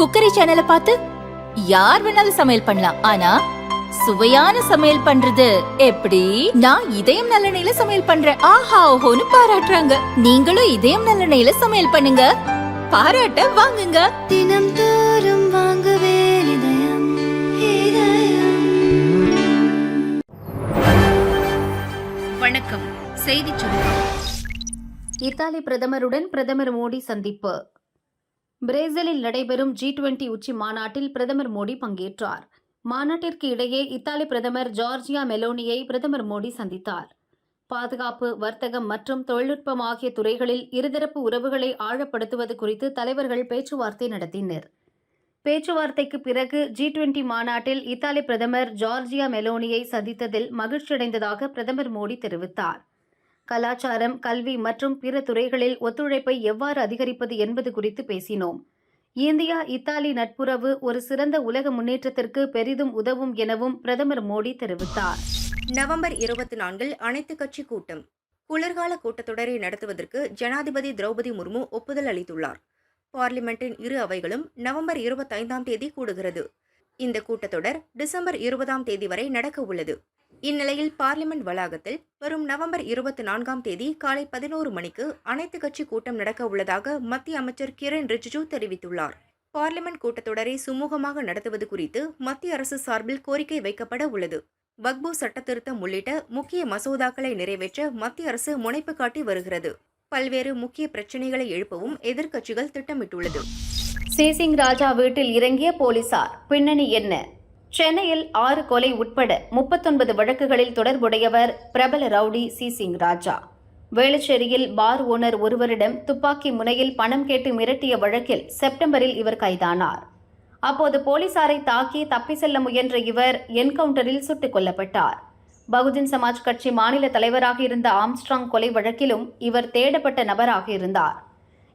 Cookery சேனலை பார்த்து யார் வேணாலும் சமையல் பண்ணலாம். ஆனா சுவையான சமையல் பண்றது எப்படி? நான் இதயம் நல்லெண்ணெயில சமையல் பண்றேன். ஆஹா ஓஹோன்னு பாராட்டுறாங்க. நீங்களும் இதயம் நல்லெண்ணெயில சமையல் பண்ணுங்க, பாராட்ட வாங்குங்க. தினம் தோறும் வாங்குவே இதயம் இதயம். வணக்கம். செய்திச் சுருக்கம். இத்தாலி பிரதமருடன் பிரதமர் மோடி சந்திப்பு. பிரேசிலில் நடைபெறும் G20 உச்சி மாநாட்டில் பிரதமர் மோடி பங்கேற்றார். மாநாட்டிற்கு இடையே இத்தாலி பிரதமர் ஜார்ஜியா மெலோனியை பிரதமர் மோடி சந்தித்தார். பாதுகாப்பு, வர்த்தகம் மற்றும் தொழில்நுட்பம் ஆகிய துறைகளில் இருதரப்பு உறவுகளை ஆழப்படுத்துவது குறித்து தலைவர்கள் பேச்சுவார்த்தை நடத்தினர். பேச்சுவார்த்தைக்கு பிறகு G20 மாநாட்டில் இத்தாலி பிரதமர் ஜார்ஜியா மெலோனியை சந்தித்ததில் மகிழ்ச்சியடைந்ததாக பிரதமர் மோடி தெரிவித்தார். கலாச்சாரம், கல்வி மற்றும் பிற துறைகளில் ஒத்துழைப்பை எவ்வாறு அதிகரிப்பது என்பது குறித்து பேசினோம். இந்தியா இத்தாலி நட்புறவு ஒரு சிறந்த உலக முன்னேற்றத்திற்கு பெரிதும் உதவும் எனவும் பிரதமர் மோடி தெரிவித்தார். நவம்பர் 24 அனைத்துக் கட்சி கூட்டம். குளிர்கால கூட்டத்தொடரை நடத்துவதற்கு ஜனாதிபதி திரௌபதி முர்மு ஒப்புதல் அளித்துள்ளார். பார்லிமெண்டின் இரு அவைகளும் நவம்பர் 25ஆம் தேதி கூடுகிறது. இந்த கூட்டத்தொடர் டிசம்பர் 20ஆம் தேதி வரை நடக்க உள்ளது. இந்நிலையில் பார்லிமெண்ட் வளாகத்தில் வரும் நவம்பர் 24ஆம் தேதி காலை 11 மணிக்கு அனைத்துக் கட்சி கூட்டம் நடக்க உள்ளதாக மத்திய அமைச்சர் கிரண் ரிஜிஜு தெரிவித்துள்ளார். பார்லிமெண்ட் கூட்டத்தொடரை சுமூகமாக நடத்துவது குறித்து மத்திய அரசு சார்பில் கோரிக்கை வைக்கப்பட உள்ளது. வக்பு சட்டத்திருத்தம் உள்ளிட்ட முக்கிய மசோதாக்களை நிறைவேற்ற மத்திய அரசு முனைப்பு காட்டி வருகிறது. பல்வேறு முக்கிய பிரச்சினைகளை எழுப்பவும் எதிர்க்கட்சிகள் திட்டமிட்டுள்ளது. சிசிங் ராஜா வீட்டில் இறங்கிய போலீசார். பின்னணி என்ன? சென்னையில் 6 கொலை உட்பட 39 வழக்குகளில் தொடர்புடையவர் பிரபல ரவுடி சிசிங் ராஜா. வேளச்சேரியில் பார் ஓனர் ஒருவரிடம் துப்பாக்கி முனையில் பணம் கேட்டு மிரட்டிய வழக்கில் செப்டம்பரில் இவர் கைதானார். அப்போது போலீசாரை தாக்கி தப்பி செல்ல முயன்ற இவர் என்கவுண்டரில் சுட்டுக் கொல்லப்பட்டார். பகுஜன் சமாஜ் கட்சி மாநில தலைவராக இருந்த ஆம்ஸ்ட்ராங் கொலை வழக்கிலும் இவர் தேடப்பட்ட நபராக இருந்தார்.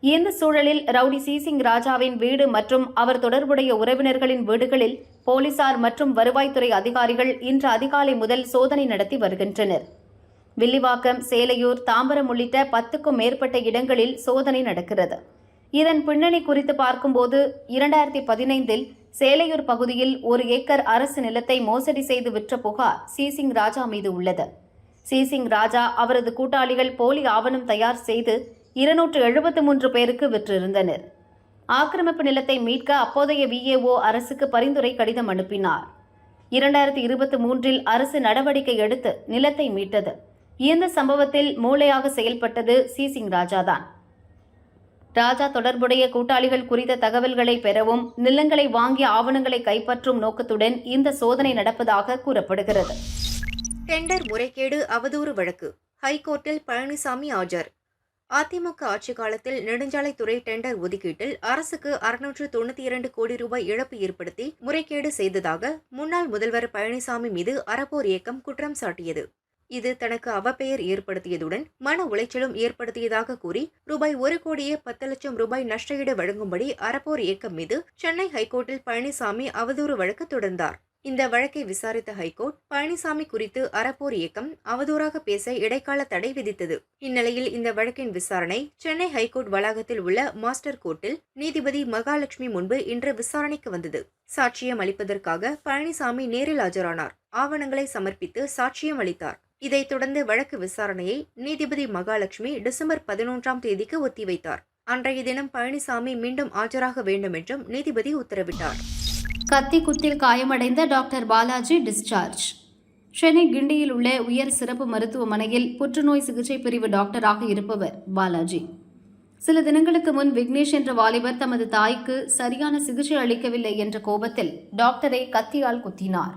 இந்த சூழலில் ரவுடி சிசிங் ராஜாவின் வீடு மற்றும் அவர் தொடர்புடைய உறவினர்களின் வீடுகளில் போலீசார் மற்றும் வருவாய்த்துறை அதிகாரிகள் இன்று அதிகாலை முதல் சோதனை நடத்தி வருகின்றனர். வில்லிவாக்கம், சேலையூர், தாம்பரம் உள்ளிட்ட 10க்கும் மேற்பட்ட இடங்களில் சோதனை நடக்கிறது. இதன் பின்னணி குறித்து பார்க்கும்போது 2015இல் சேலையூர் பகுதியில் 1 ஏக்கர் அரசு நிலத்தை மோசடி செய்து விற்ற புகார் சிசிங் ராஜா மீது உள்ளது. சிசிங் ராஜா அவரது கூட்டாளிகள் போலி ஆவணம் தயார் செய்து 273 பேருக்கு விற்றிருந்தனர். ஆக்கிரமிப்பு நிலத்தை மீட்க அப்போதைய VAO அரசுக்கு பரிந்துரை கடிதம் அனுப்பினார். 2023இல் அரசு நடவடிக்கை எடுத்து நிலத்தை மீட்டது. இந்த சம்பவத்தில் மூளையாக செயல்பட்டது சிசிங் ராஜாதான். ராஜா தொடர்புடைய கூட்டாளிகள் குறித்த தகவல்களை பெறவும் நிலங்களை வாங்கிய ஆவணங்களை கைப்பற்றும் நோக்கத்துடன் இந்த சோதனை நடப்பதாக கூறப்படுகிறது. டெண்டர் முறைகேடு அவதூறு வழக்கு. ஹைகோர்ட்டில் பழனிசாமி ஆஜர். அதிமுக ஆட்சி காலத்தில் நெடுஞ்சாலைத்துறை டெண்டர் ஒதுக்கீட்டில் அரசுக்கு 692 கோடி ரூபாய் இழப்பு ஏற்படுத்தி முறைகேடு செய்ததாக முன்னாள் முதல்வர் பழனிசாமி மீது அறப்போர் இயக்கம் குற்றம் சாட்டியது. இது தனக்கு அவப்பெயர் ஏற்படுத்தியதுடன் மன உளைச்சலும் ஏற்படுத்தியதாக கூறி ரூபாய் 1,10,00,000 ரூபாய் நஷ்டஈடு வழங்கும்படி அறப்போர் இயக்கம் மீது சென்னை ஹைகோர்ட்டில் பழனிசாமி அவதூறு வழக்கு தொடர்ந்தார். இந்த வழக்கை விசாரித்த ஹைகோர்ட் பழனிசாமி குறித்து அறப்போர் இயக்கம் அவதூறாக பேச இடைக்கால தடை விதித்தது. இந்நிலையில் இந்த வழக்கின் விசாரணை சென்னை ஹைகோர்ட் வளாகத்தில் உள்ள மாஸ்டர் கோர்ட்டில் நீதிபதி மகாலட்சுமி முன்பு இன்று விசாரணைக்கு வந்தது. சாட்சியம் அளிப்பதற்காக பழனிசாமி நேரில் ஆஜரானார். ஆவணங்களை சமர்ப்பித்து சாட்சியம் அளித்தார். இதைத் தொடர்ந்து வழக்கு விசாரணையை நீதிபதி மகாலட்சுமி டிசம்பர் 11ஆம் தேதிக்கு ஒத்திவைத்தார். அன்றைய தினம் பழனிசாமி மீண்டும் ஆஜராக வேண்டும் என்றும் நீதிபதி உத்தரவிட்டார். கத்தி குத்தில் காயமடைந்த டாக்டர் பாலாஜி டிஸ்சார்ஜ். சென்னை கிண்டியில் உள்ள உயர் சிறப்பு மருத்துவமனையில் புற்றுநோய் சிகிச்சை பிரிவு டாக்டராக இருப்பவர் பாலாஜி. சில தினங்களுக்கு முன் விக்னேஷ் என்ற வாலிபர் தமது தாய்க்கு சரியான சிகிச்சை அளிக்கவில்லை என்ற கோபத்தில் டாக்டரை கத்தியால் குத்தினார்.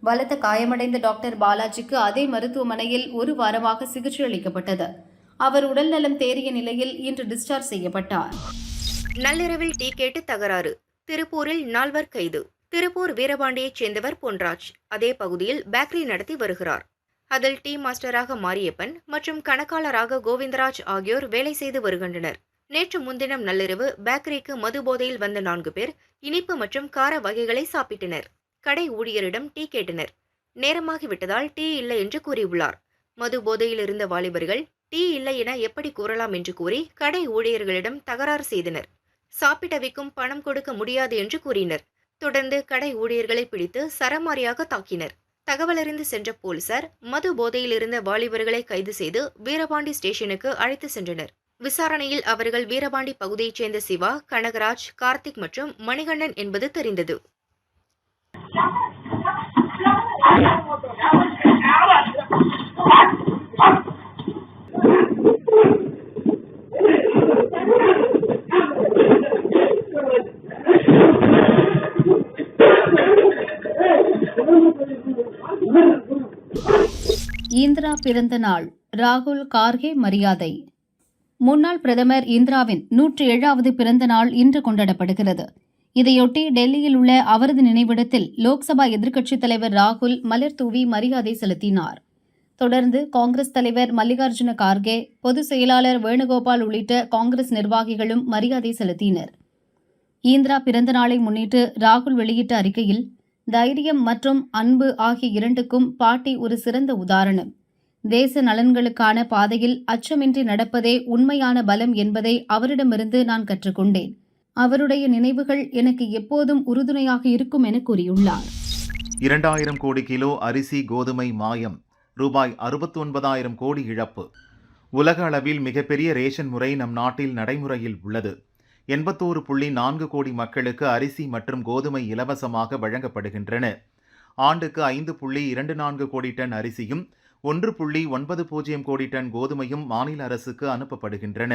பலத்த காயமடைந்த டாக்டர் பாலாஜிக்கு அதே மருத்துவமனையில் 1 வாரமாக சிகிச்சை அளிக்கப்பட்டது. அவர் உடல்நலம் தேறிய நிலையில் இன்று டிஸ்சார்ஜ் செய்யப்பட்டார். நள்ளிரவில் டீ கேட்டு தகராறு. திருப்பூரில் 4 கைது. திருப்பூர் வீரபாண்டியைச் சேர்ந்தவர் பொன்ராஜ் அதே பகுதியில் பேக்கரி நடத்தி வருகிறார். அதில் டீ மாஸ்டராக மாரியப்பன் மற்றும் கணக்காளராக கோவிந்தராஜ் ஆகியோர் வேலை செய்து வருகின்றனர். நேற்று முன்தினம் நள்ளிரவு பேக்கரிக்கு மது போதையில் வந்த 4 பேர் இனிப்பு மற்றும் கார வகைகளை சாப்பிட்டனர். கடை ஊழியரிடம் டீ கேட்டனர். நேரமாகிவிட்டதால் டீ இல்லை என்று கூறியுள்ளார். மது போதையில் இருந்த வாலிபர்கள் டீ இல்லை என எப்படி கூறலாம் என்று கூறி கடை ஊழியர்களிடம் தகராறு செய்தனர். சாப்பிட வைக்கும் பணம் கொடுக்க முடியாது என்று கூறினர். தொடர்ந்து கடை ஊழியர்களை பிடித்து சரமாரியாக தாக்கினர். தகவலறிந்து சென்ற போலீசார் மது போதையில் இருந்த வாலிபர்களை கைது செய்து வீரபாண்டி ஸ்டேஷனுக்கு அழைத்து சென்றனர். விசாரணையில் அவர்கள் வீரபாண்டி பகுதியைச் சேர்ந்த சிவா, கனகராஜ், கார்த்திக் மற்றும் மணிகண்டன் என்பது தெரிந்தது. இந்திரா பிறந்த நாள், ராகுல் கார்கே மரியாதை. முன்னாள் பிரதமர் இந்திராவின் 107வது பிறந்த நாள் இன்று கொண்டாடப்படுகிறது. இதையொட்டி டெல்லியில் உள்ள அவரது நினைவிடத்தில் லோக்சபா எதிர்க்கட்சித் தலைவர் ராகுல் மலர் தூவி மரியாதை செலுத்தினார். தொடர்ந்து காங்கிரஸ் தலைவர் மல்லிகார்ஜுன கார்கே, பொதுச் செயலாளர் வேணுகோபால் உள்ளிட்ட காங்கிரஸ் நிர்வாகிகளும் மரியாதை செலுத்தினர். இந்திரா பிறந்த நாளை முன்னிட்டு ராகுல் வெளியிட்ட அறிக்கையில், தைரியம் மற்றும் அன்பு ஆகிய இரண்டுக்கும் பாட்டி ஒரு சிறந்த உதாரணம். தேச நலன்களுக்கான பாதையில் அச்சமின்றி நடப்பதே உண்மையான பலம் என்பதை அவரிடமிருந்து நான் கற்றுக்கொண்டேன். அவருடைய நினைவுகள் எனக்கு எப்போதும் உறுதுணையாக இருக்கும் என கூறியுள்ளார். 2000 கோடி கிலோ அரிசி கோதுமை மாயம், ரூபாய் 69,000 கோடி இழப்பு. உலக அளவில் மிகப்பெரிய ரேஷன் முறை நம் நாட்டில் நடைமுறையில் உள்ளது. 81.4 கோடி மக்களுக்கு அரிசி மற்றும் கோதுமை இலவசமாக வழங்கப்படுகின்றன. ஆண்டுக்கு 5.24 கோடி டன் அரிசியும் 1.90 கோடி டன் கோதுமையும் மாநில அரசுக்கு அனுப்பப்படுகின்றன.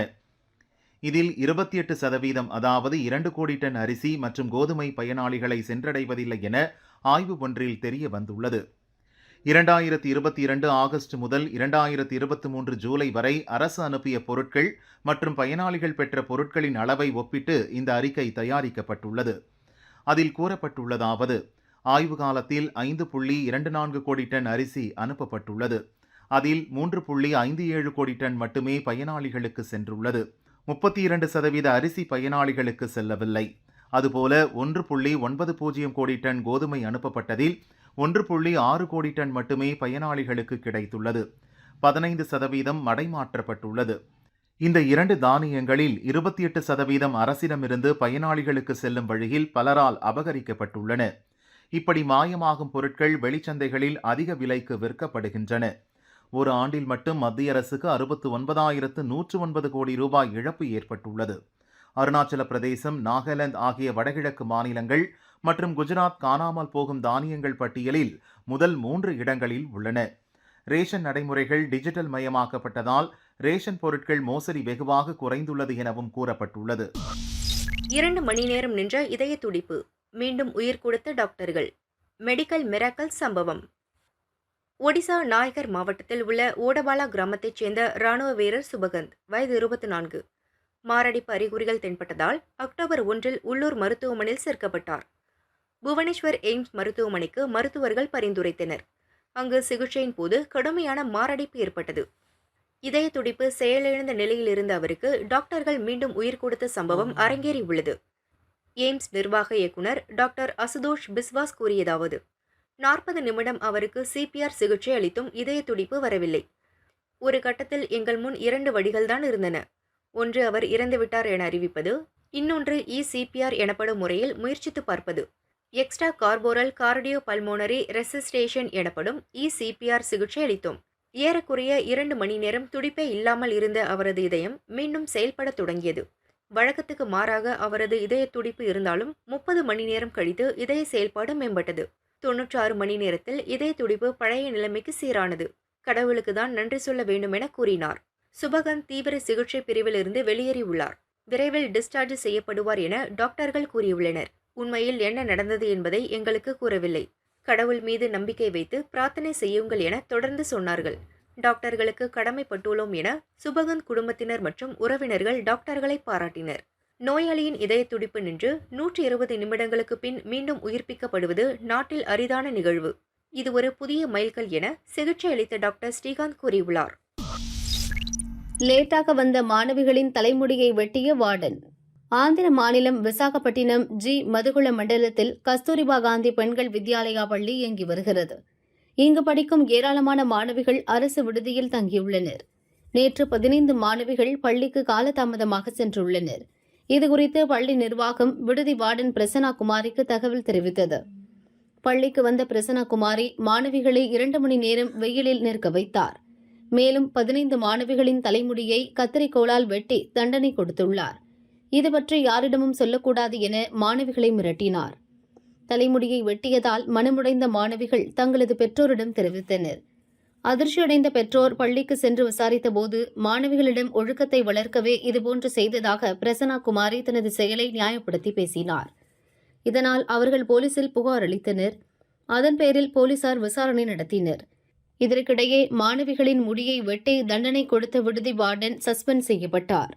இதில் 28% அதாவது 2 கோடி டன் அரிசி மற்றும் கோதுமை பயனாளிகளை சென்றடைவதில்லை என ஆய்வு ஒன்றில் தெரிய வந்துள்ளது. 2022 ஆகஸ்ட் முதல் 2023 ஜூலை வரை அரசு அனுப்பிய பொருட்கள் மற்றும் பயனாளிகள் பெற்ற பொருட்களின் அளவை ஒப்பிட்டு இந்த அறிக்கை தயாரிக்கப்பட்டுள்ளது. அதில் கூறப்பட்டுள்ளதாவது, ஆய்வு காலத்தில் 5.24 கோடி டன் அரிசி அனுப்பப்பட்டுள்ளது. அதில் 3.57 கோடி டன் மட்டுமே பயனாளிகளுக்கு சென்றுள்ளது. 32% அரிசி பயனாளிகளுக்கு செல்லவில்லை. அதுபோல 1.90 கோடி டன் கோதுமை அனுப்பப்பட்டதில் 1.6 கோடி டன் மட்டுமே பயனாளிகளுக்கு கிடைத்துள்ளது. 15% மடைமாற்றப்பட்டுள்ளது. இந்த 2 தானியங்களில் 28% அரசிடமிருந்து பயனாளிகளுக்கு செல்லும் வழியில் பலரால் அபகரிக்கப்பட்டுள்ளன. இப்படி மாயமாகும் பொருட்கள் வெளிச்சந்தைகளில் அதிக விலைக்கு விற்கப்படுகின்றன. ஒரு ஆண்டில் மட்டும் மத்திய அரசுக்கு 69,109 கோடி ரூபாய் இழப்பு ஏற்பட்டுள்ளது. அருணாச்சல பிரதேசம், நாகாலாந்து ஆகிய வடகிழக்கு மாநிலங்கள் மற்றும் குஜராத் காணாமல் போகும் தானியங்கள் பட்டியலில் முதல் 3 இடங்களில் உள்ளன. ரேஷன் நடைமுறைகள் டிஜிட்டல் மயமாக்கப்பட்டதால் ரேஷன் பொருட்கள் மோசடி வெகுவாக குறைந்துள்ளது எனவும் கூறப்பட்டுள்ளது. 2 மணி நேரம் நின்ற இதய துடிப்பு, மீண்டும் உயிர் கொடுத்த டாக்டர்கள். மெடிக்கல் மிராக்கல் சம்பவம். ஒடிசா நாயகர் மாவட்டத்தில் உள்ள ஓடபாலா கிராமத்தைச் சேர்ந்த ராணுவ வீரர் சுபகந்த், வயது 24, மாரடைப்பு அறிகுறிகள் தென்பட்டதால் அக்டோபர் 1 உள்ளூர் மருத்துவமனையில் சேர்க்கப்பட்டார். புவனேஸ்வர் எய்ம்ஸ் மருத்துவமனைக்கு மருத்துவர்கள் பரிந்துரைத்தனர். அங்கு சிகிச்சையின் போது கடுமையான மாரடைப்பு ஏற்பட்டது. இதய துடிப்பு செயலிழந்த நிலையில் இருந்த அவருக்கு டாக்டர்கள் மீண்டும் உயிர் கொடுத்த சம்பவம் அரங்கேறியுள்ளது. எய்ம்ஸ் நிர்வாக இயக்குனர் டாக்டர் அசுதோஷ் பிஸ்வாஸ் கூறியதாவது, 40 நிமிடம் அவருக்கு சிபிஆர் சிகிச்சை அளித்தும் இதய துடிப்பு வரவில்லை. ஒரு கட்டத்தில் எங்கள் முன் 2 வழிகள்தான் இருந்தன. ஒன்று அவர் இறந்துவிட்டார் என அறிவிப்பது, இன்னொன்று இசிபிஆர் எனப்படும் முறையில் முயற்சித்து பார்ப்பது. Extra corporal cardio pulmonary resuscitation எனப்படும் இசிபிஆர் சிகிச்சை அளித்தோம். ஏறக்குறைய 2 மணி நேரம் துடிப்பே இல்லாமல் இருந்த அவரது இதயம் மீண்டும் செயல்பட தொடங்கியது. வழக்கத்துக்கு மாறாக அவரது இதய துடிப்பு இருந்தாலும் 30 மணி நேரம் கழித்து இதய செயல்பாடு மேம்பட்டது. 96 மணி நேரத்தில் இதய துடிப்பு பழைய நிலைமைக்கு சீரானது. கடவுளுக்கு தான் நன்றி சொல்ல வேண்டும் என கூறினார். சுபகந்த் தீவிர சிகிச்சை பிரிவில் இருந்து வெளியேறியுள்ளார். விரைவில் டிஸ்சார்ஜ் செய்யப்படுவார் என டாக்டர்கள் கூறியுள்ளனர். உண்மையில் என்ன நடந்தது என்பதை எங்களுக்கு கூறவில்லை. கடவுள் மீது நம்பிக்கை வைத்து பிரார்த்தனை செய்யுங்கள் என தொடர்ந்து சொன்னார்கள். டாக்டர்களுக்கு கடமைப்பட்டுள்ளோம் என சுபகந்த் குடும்பத்தினர் மற்றும் உறவினர்கள் டாக்டர்களை பாராட்டினர். நோயாளியின் இதய துடிப்பு நின்று 120 நிமிடங்களுக்கு பின் மீண்டும் உயிர்ப்பிக்கப்படுவது நாட்டில் அரிதான நிகழ்வு. இது ஒரு புதிய மைல்கல் என சிகிச்சை அளித்த டாக்டர் ஸ்ரீகாந்த் கூறியுள்ளார். லேட்டாக வந்த மாணவிகளின் தலைமுடியை வெட்டிய வார்டன். ஆந்திர மாநிலம் விசாகப்பட்டினம் ஜி மதுகுள மண்டலத்தில் கஸ்தூரிபா காந்தி பெண்கள் வித்யாலயா பள்ளி இயங்கி வருகிறது. இங்கு படிக்கும் ஏராளமான மாணவிகள் அரசு விடுதியில் தங்கியுள்ளனர். நேற்று 15 மாணவிகள் பள்ளிக்கு காலதாமதமாக சென்றுள்ளனர். இதுகுறித்து பள்ளி நிர்வாகம் விடுதி வார்டன் பிரசன்னா குமாரிக்கு தகவல் தெரிவித்தது. பள்ளிக்கு வந்த பிரசன்னா குமாரி மாணவிகளை 2 மணி நேரம் வெயிலில் நிற்க வைத்தார். மேலும் 15 மாணவிகளின் தலைமுடியை கத்தரிக்கோலால் வெட்டி தண்டனை கொடுத்துள்ளார். இது பற்றி யாரிடமும் சொல்லக்கூடாது என மாணவிகளை மிரட்டினார். தலைமுடியை வெட்டியதால் மனமுடைந்த மாணவிகள் தங்களது பெற்றோரிடம் தெரிவித்தனர். அதிர்ச்சியடைந்த பெற்றோர் பள்ளிக்கு சென்று விசாரித்தபோது மாணவிகளிடம் ஒழுக்கத்தை வளர்க்கவே இதுபோன்று செய்ததாக பிரசன்னா குமாரி தனது செயலை நியாயப்படுத்தி பேசினார். இதனால் அவர்கள் போலீசில் புகார் அளித்தனர். அதன் பேரில் போலீசார் விசாரணை நடத்தினர். இதற்கிடையே மாணவிகளின் முடியை வெட்டி தண்டனை கொடுத்த விடுதி வார்டன் சஸ்பெண்ட் செய்யப்பட்டார்.